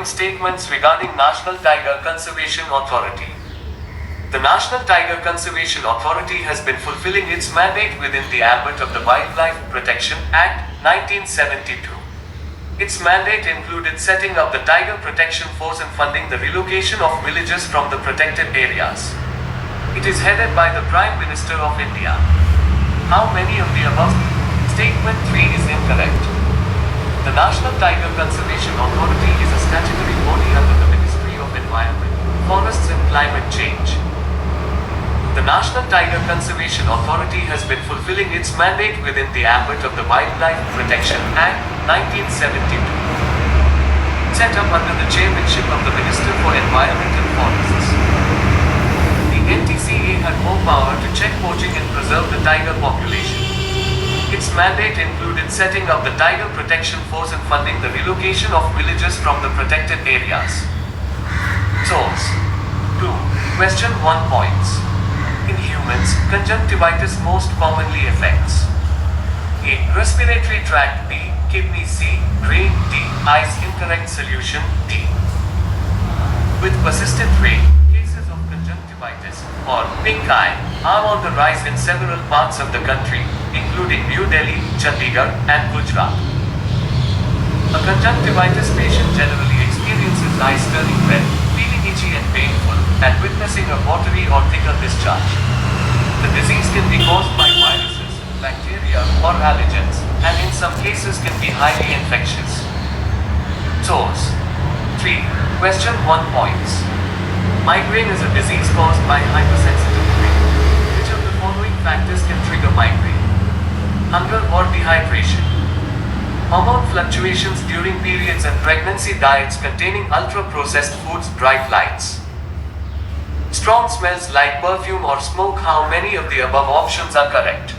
Statements regarding National Tiger Conservation Authority. The National Tiger Conservation Authority has been fulfilling its mandate within the ambit of the Wildlife Protection Act, 1972. Its mandate included setting up the Tiger Protection Force and funding the relocation of villagers from the protected areas. It is headed by the Prime Minister of India. How many of the above? Statement 3 is incorrect. The National Tiger Conservation Authority is a statutory body under the Ministry of Environment, Forests and Climate Change. The National Tiger Conservation Authority has been fulfilling its mandate within the ambit of the Wildlife Protection Act, 1972. Set up under the chairmanship of the Minister for Environment and Forests. The NTCA had more power to check poaching and preserve the tiger population. Its mandate included setting up the Tiger Protection Force and funding the relocation of villagers from the protected areas. Source 2. Question 1 points. In humans, conjunctivitis most commonly affects A. Respiratory tract. B. Kidney. C. Brain. D. Eyes. Incorrect solution. D. With persistent rain, cases of conjunctivitis, or pink eye, are on the rise in several parts of the country, including New Delhi, Chandigarh, and Gujarat. A conjunctivitis patient generally experiences eyes turning red, feeling itchy and painful, and witnessing a watery or thicker discharge. The disease can be caused by viruses, bacteria, or allergens, and in some cases can be highly infectious. Source 3. Question 1 points. Migraine is a disease caused by hypersensitive brain. Which of the following factors can trigger migraine? Hunger or dehydration. Hormone fluctuations during periods and pregnancy. Diets containing ultra-processed foods. Bright lights. Strong smells like perfume or smoke. How many of the above options are correct?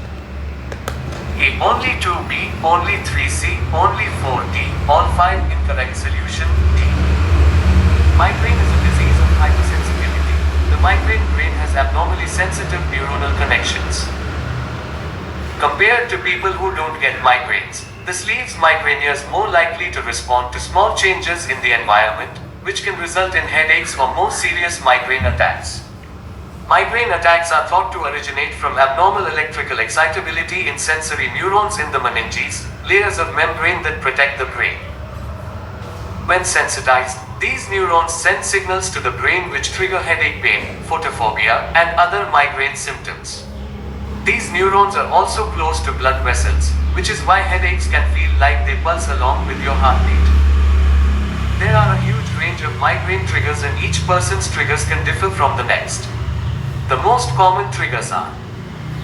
A. Only 2. B. Only 3. C. Only 4. D. All 5 incorrect solution. D. Migraine is a disease of hypersensitivity. The migraine brain has abnormally sensitive neuronal connections. Compared to people who don't get migraines, this leaves migrainias more likely to respond to small changes in the environment, which can result in headaches or more serious migraine attacks. Migraine attacks are thought to originate from abnormal electrical excitability in sensory neurons in the meninges, layers of membrane that protect the brain. When sensitized, these neurons send signals to the brain which trigger headache pain, photophobia, and other migraine symptoms. These neurons are also close to blood vessels, which is why headaches can feel like they pulse along with your heartbeat. There are a huge range of migraine triggers and each person's triggers can differ from the next. The most common triggers are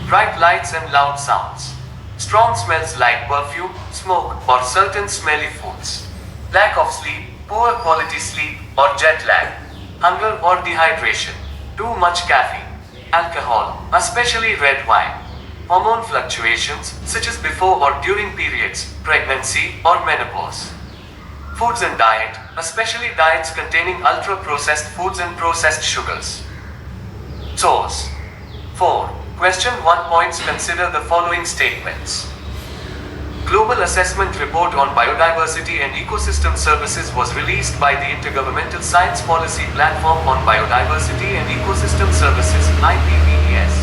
bright lights and loud sounds, strong smells like perfume, smoke, or certain smelly foods, lack of sleep, poor quality sleep, or jet lag, hunger or dehydration, too much caffeine, alcohol, especially red wine, hormone fluctuations, such as before or during periods, pregnancy, or menopause. Foods and diet, especially diets containing ultra-processed foods and processed sugars. Source 4. Question 1 points. Consider the following statements. Global Assessment Report on Biodiversity and Ecosystem Services was released by the Intergovernmental Science Policy Platform on Biodiversity and Ecosystem Services, IPBES.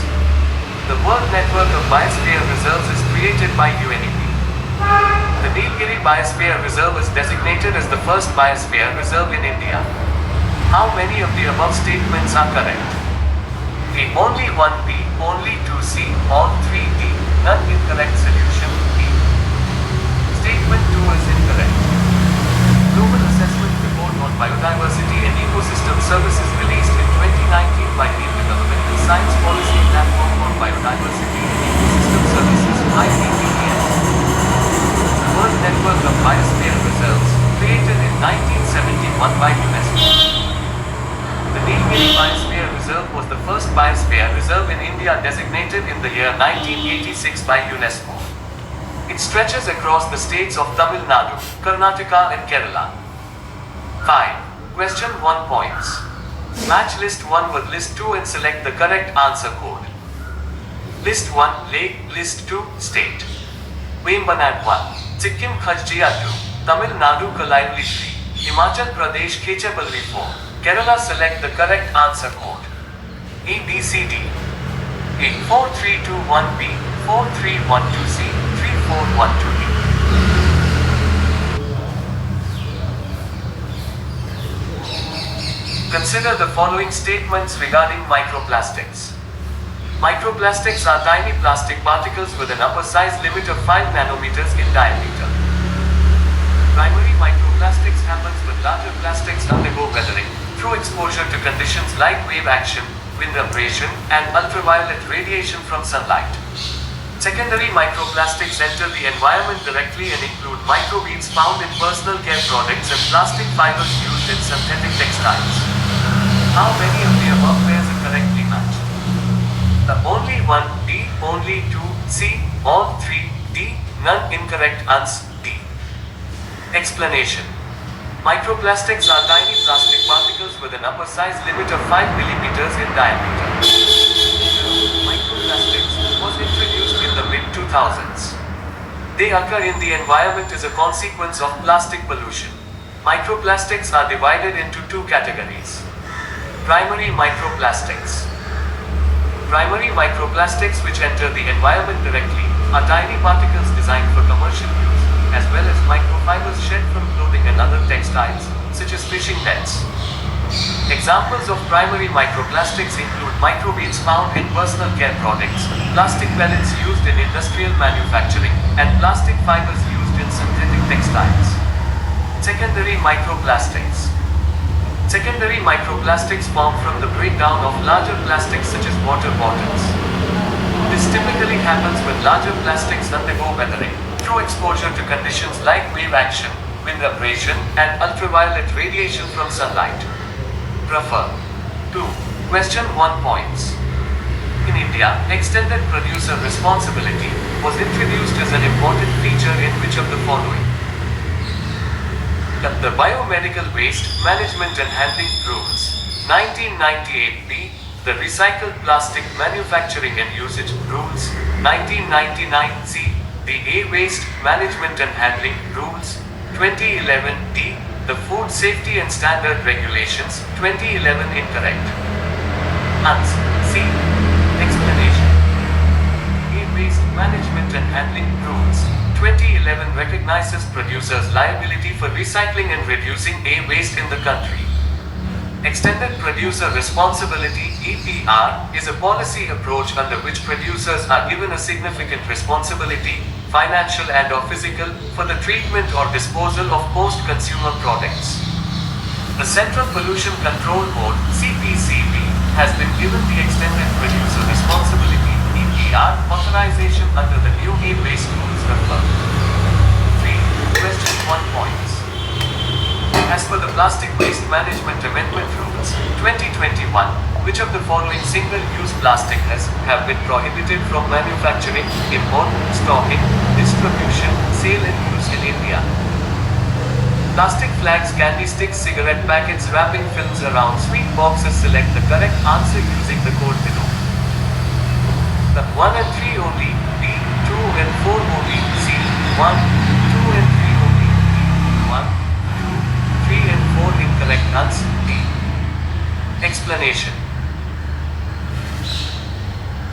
The World Network of Biosphere Reserves is created by UNEP. The Nilgiri Biosphere Reserve is designated as the first biosphere reserve in India. How many of the above statements are correct? A. Only 1. B. Only 2. C. All 3. D. None incorrect solution. E. Statement 2 is incorrect. Global Assessment Report on Biodiversity and Ecosystem Services released in 2019 by the Intergovernmental Science Policy Platform on Biodiversity and Ecosystem Services, IPBES. The World Network of Biosphere Reserves, created in 1971 by UNESCO. The Nilgiri Biosphere Reserve was the first biosphere reserve in India designated in the year 1986 by UNESCO. It stretches across the states of Tamil Nadu, Karnataka and Kerala. 5. Question 1 points. Match list 1 with list 2 and select the correct answer code. List 1, lake, list 2, state. Vembanad 1, Sikkim Khajjiya 2, Tamil Nadu Kalaivali 3. Himachal Pradesh Khechapalli 4. Kerala select the correct answer code. A, B, C, D. A, 4321B, 4312C, 3412D. Consider the following statements regarding microplastics. Microplastics are tiny plastic particles with an upper size limit of 5 nanometers in diameter. Primary microplastics happens when larger plastics undergo weathering through exposure to conditions like wave action, wind abrasion, and ultraviolet radiation from sunlight. Secondary microplastics enter the environment directly and include microbeads found in personal care products and plastic fibers used in synthetic textiles. How many of the above pairs are correctly matched? The only one, B, only two, C, all three, D, none incorrect, ans, D. Explanation. Microplastics are tiny plastic particles with an upper size limit of 5 millimeters in diameter. Microplastics was introduced in the mid-2000s. They occur in the environment as a consequence of plastic pollution. Microplastics are divided into two categories. Primary microplastics. Primary microplastics, which enter the environment directly, are tiny particles designed for commercial use, as well as microfibers shed from clothing and other textiles, such as fishing nets. Examples of primary microplastics include microbeads found in personal care products, plastic pellets used in industrial manufacturing, and plastic fibers used in synthetic textiles. Secondary microplastics. Secondary microplastics form from the breakdown of larger plastics such as water bottles. This typically happens when larger plastics undergo weathering through exposure to conditions like wave action, wind abrasion, and ultraviolet radiation from sunlight. Refer to question 1 points. In India, extended producer responsibility was introduced as an important feature in which of the following? The Biomedical Waste Management and Handling Rules, 1998B, the Recycled Plastic Manufacturing and Usage Rules, 1999C, the A-Waste Management and Handling Rules, 2011D, the Food Safety and Standard Regulations, 2011 incorrect. Ans. C. Explanation. A-Waste Management and Handling Rules, 2011 recognizes producers' liability for recycling and reducing A-waste in the country. Extended Producer Responsibility (EPR) is a policy approach under which producers are given a significant responsibility, financial and/or physical, for the treatment or disposal of post-consumer products. The Central Pollution Control Board (CPCB) has been given the Extended Producer Responsibility (EPR) authorization under the new E-Waste rules. Refer. 3. Question 1 points. As per the Plastic Waste Management Amendment Rules, 2021, which of the following single-use plastic have been prohibited from manufacturing, import, stocking, distribution, sale and use in India? Plastic flags, candy sticks, cigarette packets, wrapping films around sweet boxes. Select the correct answer using the code below. The 1 and 3 only, B, 2 and 4 only, C, 1, 2 and 3 only, D, 1, 2, 3 and 4 incorrect, answer D. Explanation.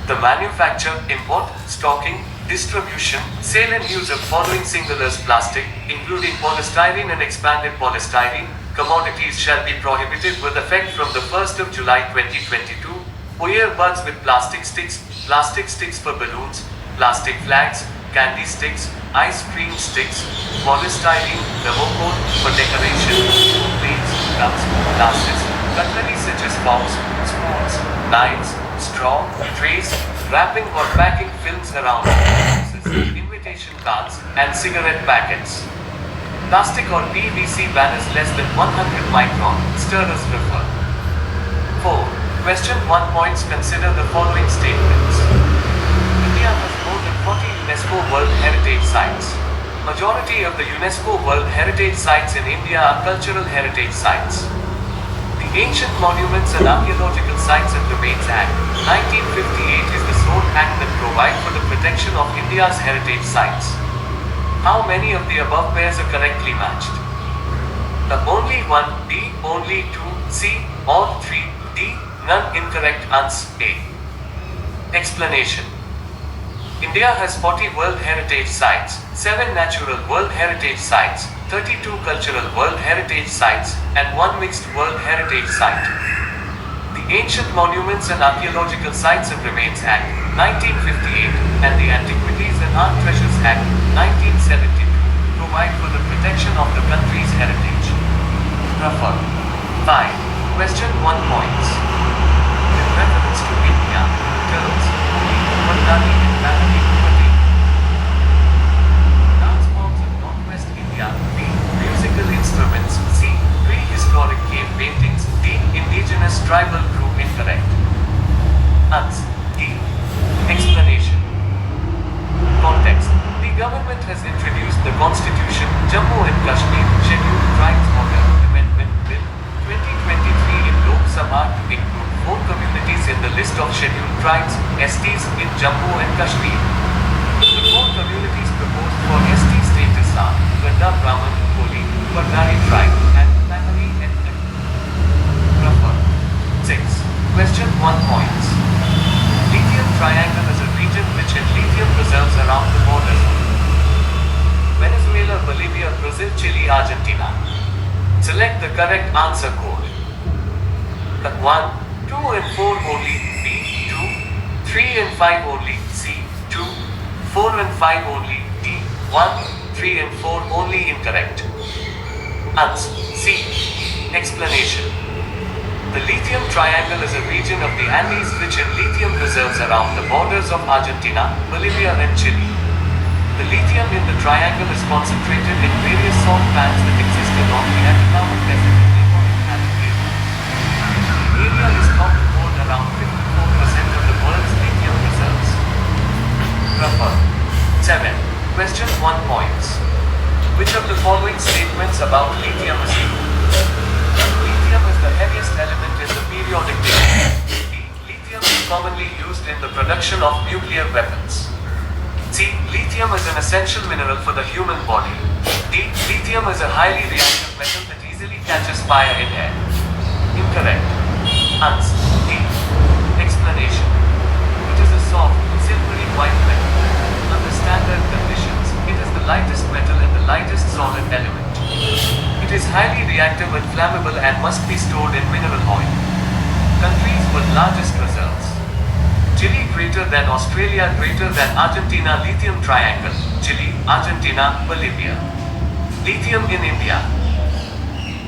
The manufacture, import, stocking, distribution, sale and use of following single-use plastic, including polystyrene and expanded polystyrene, commodities shall be prohibited with effect from the 1st of July 2022. Earbuds with plastic sticks for balloons, plastic flags, candy sticks, ice cream sticks, polystyrene, thermocol for decoration, plates, cups, glasses, cutlery such as forks, spoons, knives, straw, trays, wrapping or packing films around boxes, invitation cards, and cigarette packets. Plastic or PVC banners less than 100 micron, stirrers. Refer. 4. Question 1 points. Consider the following statements. India has more than 40 UNESCO World Heritage Sites. Majority of the UNESCO World Heritage Sites in India are cultural heritage sites. The Ancient Monuments and Archaeological Sites and Remains Act, 1958 is the sole act that provides for the protection of India's heritage sites. How many of the above pairs are correctly matched? The only one, D, only two, C, all three, D, none incorrect. Ans. A. Explanation. India has 40 World Heritage Sites, 7 Natural World Heritage Sites, 32 Cultural World Heritage Sites, and 1 Mixed World Heritage Site. The Ancient Monuments and Archaeological Sites and Remains Act, 1958, and the Antiquities and Art Treasures Act, 1972, provide for the protection of the country's heritage. Refer. 5. Question 1 points. With reference to India, terms, Mandali and Bangali Pupati. Dance forms of Northwest India. B. Musical instruments. C. Prehistoric cave paintings. D. Indigenous tribal group. Incorrect. Ans. D. Explanation. Context. The government has introduced the Constitution, Jammu and Kashmir Scheduled Tribes Order Amendment Bill 2023 in Lok Sabha to include 4 communities in the list of scheduled tribes, STs, in Jammu and Kashmir. The 4 communities proposed for ST status are Gadda Brahman, Koli, Bardari tribe, and Pahari ethnic. Refer. 6. Question 1 points. Lithium Triangle is a region rich in lithium reserves around the borders of Venezuela, Bolivia, Brazil, Chile, Argentina. Select the correct answer code. 1, 2 and 4 only, B, 2, 3 and 5 only, C, 2, 4 and 5 only, D, 1, 3 and 4 only. Incorrect. Answer. C. Explanation. The Lithium Triangle is a region of the Andes rich in lithium reserves around the borders of Argentina, Bolivia and Chile. The lithium in the triangle is concentrated in various salt pans that exist along the Atacama Desert in neighboring California. The area is thought to hold around 54% of the world's lithium reserves. Refer. 7. Question 1 points. Which of the following statements about lithium is true? Lithium is the heaviest element in the periodic table. B. Lithium is commonly used in the production of nuclear weapons. C. Lithium is an essential mineral for the human body. D. Lithium is a highly reactive metal that easily catches fire in air. Incorrect. Answer. D. Explanation. It is a soft, silvery white metal. Under standard conditions, it is the lightest metal and the lightest solid element. It is highly reactive and flammable and must be stored in mineral oil. Countries with largest reserves. Chile greater than Australia, greater than Argentina. Lithium Triangle, Chile, Argentina, Bolivia. Lithium in India.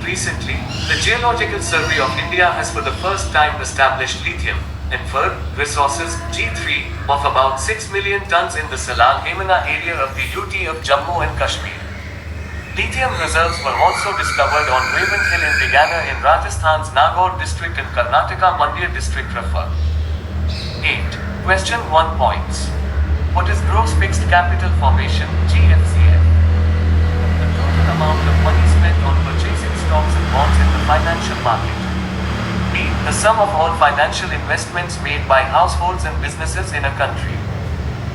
Recently, the Geological Survey of India has for the first time established lithium inferred resources G3 of about 6 million tons in the Salal Hemana area of the UT of Jammu and Kashmir. Lithium reserves were also discovered on Raven Hill in Bigana in Rajasthan's Nagaur district and Karnataka Mandya district. Refer. 8. Question 1 points. What is gross fixed capital formation, GFCF? The total amount of money spent on purchasing stocks and bonds in the financial market. B. The sum of all financial investments made by households and businesses in a country.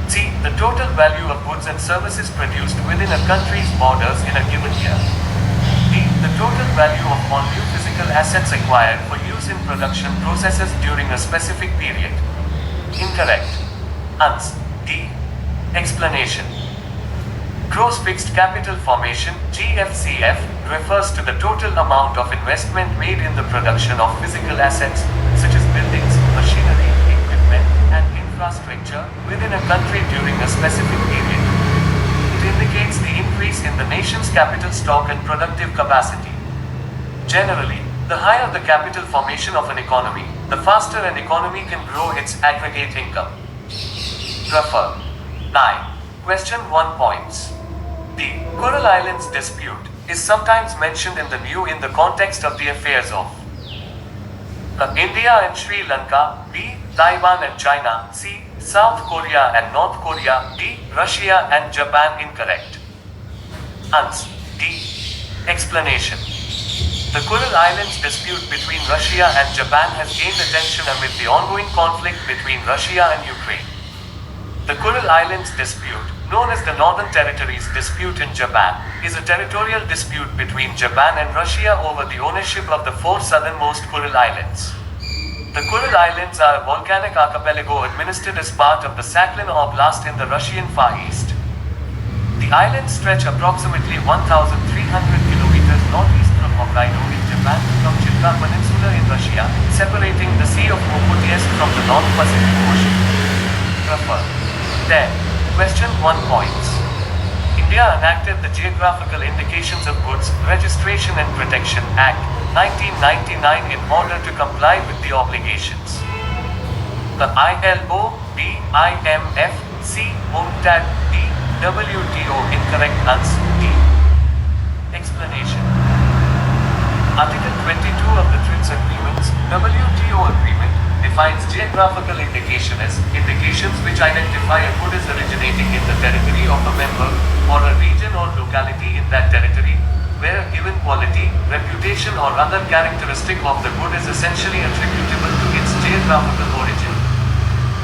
C. The total value of goods and services produced within a country's borders in a given year. D. The total value of all new physical assets acquired for use in production processes during a specific period. Incorrect. Ans. D. Explanation. Gross fixed capital formation, GFCF, refers to the total amount of investment made in the production of physical assets, such as buildings, machinery, equipment, and infrastructure, within a country during a specific period. It indicates the increase in the nation's capital stock and productive capacity. Generally, the higher the capital formation of an economy, the faster an economy can grow its aggregate income. Refer. 9. Question 1 points. The Kuril Islands dispute is sometimes mentioned in the in the context of the affairs of India and Sri Lanka, B. Taiwan and China, C. South Korea and North Korea, D. Russia and Japan. Incorrect. Answer. D. Explanation. The Kuril Islands dispute between Russia and Japan has gained attention amid the ongoing conflict between Russia and Ukraine. The Kuril Islands dispute, known as the Northern Territories dispute in Japan, is a territorial dispute between Japan and Russia over the ownership of the four southernmost Kuril Islands. The Kuril Islands are a volcanic archipelago administered as part of the Sakhalin Oblast in the Russian Far East. The islands stretch approximately 1,300 kilometers northeast from Hokkaido in Japan to Kamchatka Peninsula in Russia, separating the Sea of Okhotsk from the North Pacific Ocean. Refer. 10. Question 1 points. India enacted the Geographical Indications of Goods, Registration and Protection Act, 1999 in order to comply with the obligations. The ILO, BIMF, C, UNCTAD, D, WTO incorrect answer D. Explanation. Article 22 of the TRIPS Agreements, WTO Agreement, defines geographical indication as indications which identify a good as originating in the territory of a member, or a region or locality in that territory, where a given quality, reputation or other characteristic of the good is essentially attributable to its geographical origin.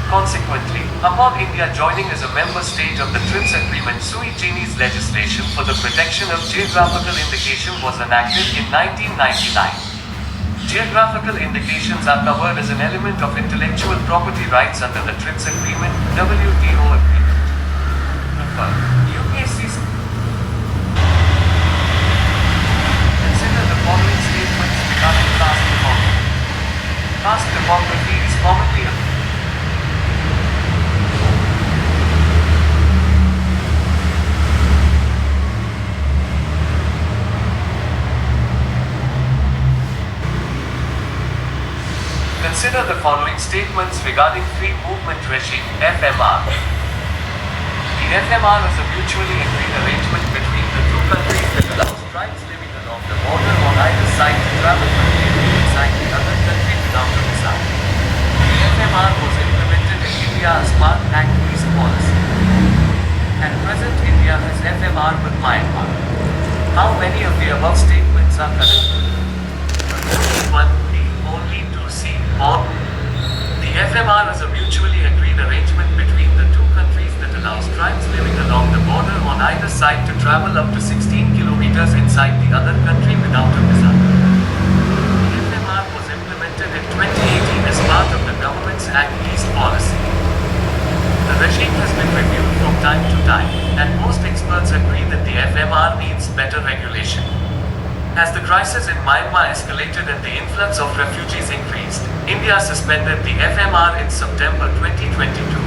Consequently, upon India joining as a member state of the TRIPS Agreement, sui generis legislation for the protection of geographical indication was enacted in 1999. Geographical indications are covered as an element of intellectual property rights under the TRIPS Agreement, WTO Agreement. Refer. UKC. Consider the following statements regarding caste topography. Caste topography is commonly Consider the following statements regarding Free Movement Regime, FMR. The FMR is a mutually agreed arrangement between the two countries that allows tribes living along the border on either side to travel freely inside the other country without a visa. The FMR was implemented in India as part Act East Policy. At present, India has FMR with Myanmar. How many of the above statements are correct? 1. Only 2C. Or, the FMR is a mutually agreed arrangement between the two countries that allows tribes living along the border on either side to travel up to 16 kilometers inside the other country without a visa. The FMR was implemented in 2018 as part of the government's Act East policy. The regime has been reviewed from time to time, and most experts agree that the FMR needs better regulation. As the crisis in Myanmar escalated and the influx of refugees increased, India suspended the FMR in September 2022.